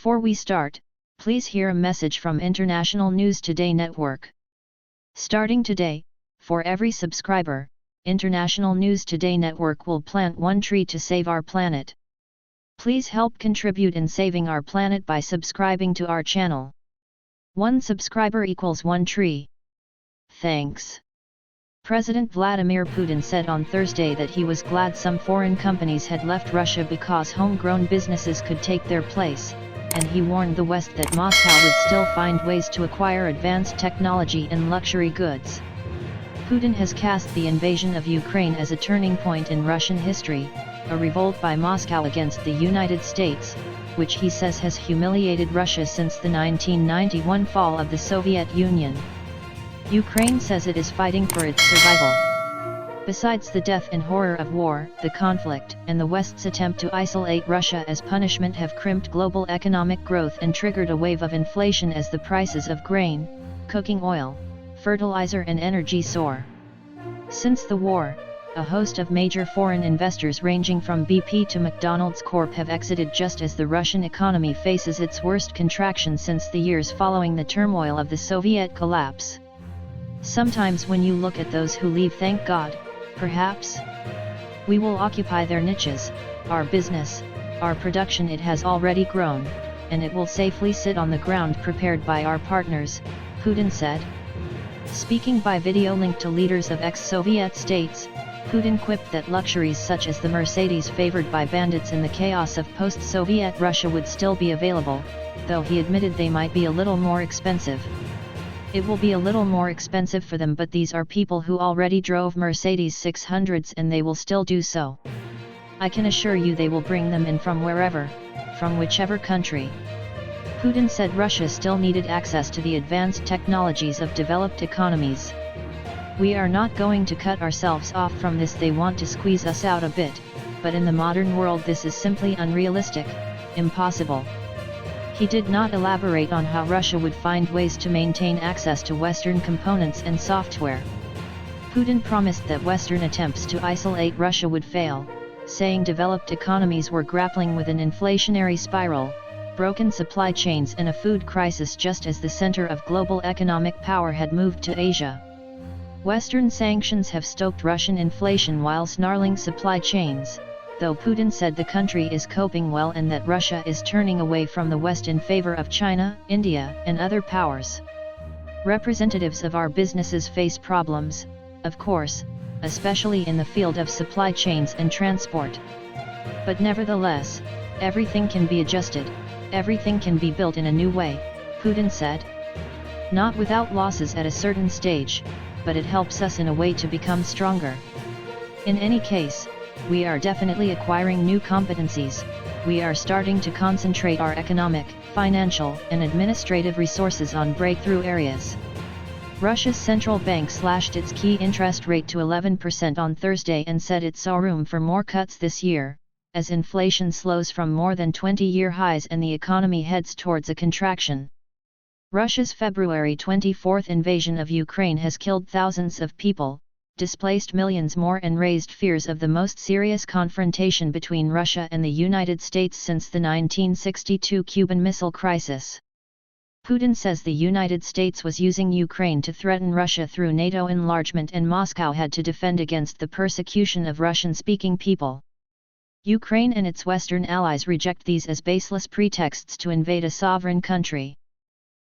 Before we start, please hear a message from International News Today Network. Starting today, for every subscriber, International News Today Network will plant one tree to save our planet. Please help contribute in saving our planet by subscribing to our channel. One subscriber equals one tree. Thanks. President Vladimir Putin said on Thursday that he was glad some foreign companies had left Russia because homegrown businesses could take their place, and he warned the West that Moscow would still find ways to acquire advanced technology and luxury goods. Putin has cast the invasion of Ukraine as a turning point in Russian history, a revolt by Moscow against the United States, which he says has humiliated Russia since the 1991 fall of the Soviet Union. Ukraine says it is fighting for its survival. Besides the death and horror of war, the conflict and the West's attempt to isolate Russia as punishment have crimped global economic growth and triggered a wave of inflation as the prices of grain, cooking oil, fertilizer and energy soar. Since the war, a host of major foreign investors ranging from BP to McDonald's Corp have exited just as the Russian economy faces its worst contraction since the years following the turmoil of the Soviet collapse. Sometimes when you look at those who leave, thank God, perhaps. We will occupy their niches, our business, our production. It has already grown, and it will safely sit on the ground prepared by our partners, Putin said. Speaking by video link to leaders of ex-Soviet states, Putin quipped that luxuries such as the Mercedes favored by bandits in the chaos of post-Soviet Russia would still be available, though he admitted they might be a little more expensive. It will be a little more expensive for them, but these are people who already drove Mercedes 600s and they will still do so. I can assure you they will bring them in from wherever, from whichever country. Putin said Russia still needed access to the advanced technologies of developed economies. We are not going to cut ourselves off from this. They want to squeeze us out a bit, but in the modern world this is simply unrealistic, impossible. He did not elaborate on how Russia would find ways to maintain access to Western components and software. Putin promised that Western attempts to isolate Russia would fail, saying developed economies were grappling with an inflationary spiral, broken supply chains and a food crisis just as the center of global economic power had moved to Asia. Western sanctions have stoked Russian inflation while snarling supply chains, though Putin said the country is coping well and that Russia is turning away from the West in favor of China, India, and other powers. Representatives of our businesses face problems, of course, especially in the field of supply chains and transport. But nevertheless, everything can be adjusted, everything can be built in a new way, Putin said. Not without losses at a certain stage, but it helps us in a way to become stronger. In any case, we are definitely acquiring new competencies. We are starting to concentrate our economic, financial, and administrative resources on breakthrough areas. Russia's central bank slashed its key interest rate to 11% on Thursday and said it saw room for more cuts this year, as inflation slows from more than 20-year highs and the economy heads towards a contraction. Russia's February 24 invasion of Ukraine has killed thousands of people, displaced millions more and raised fears of the most serious confrontation between Russia and the United States since the 1962 Cuban Missile Crisis. Putin says the United States was using Ukraine to threaten Russia through NATO enlargement and Moscow had to defend against the persecution of Russian-speaking people. Ukraine and its Western allies reject these as baseless pretexts to invade a sovereign country.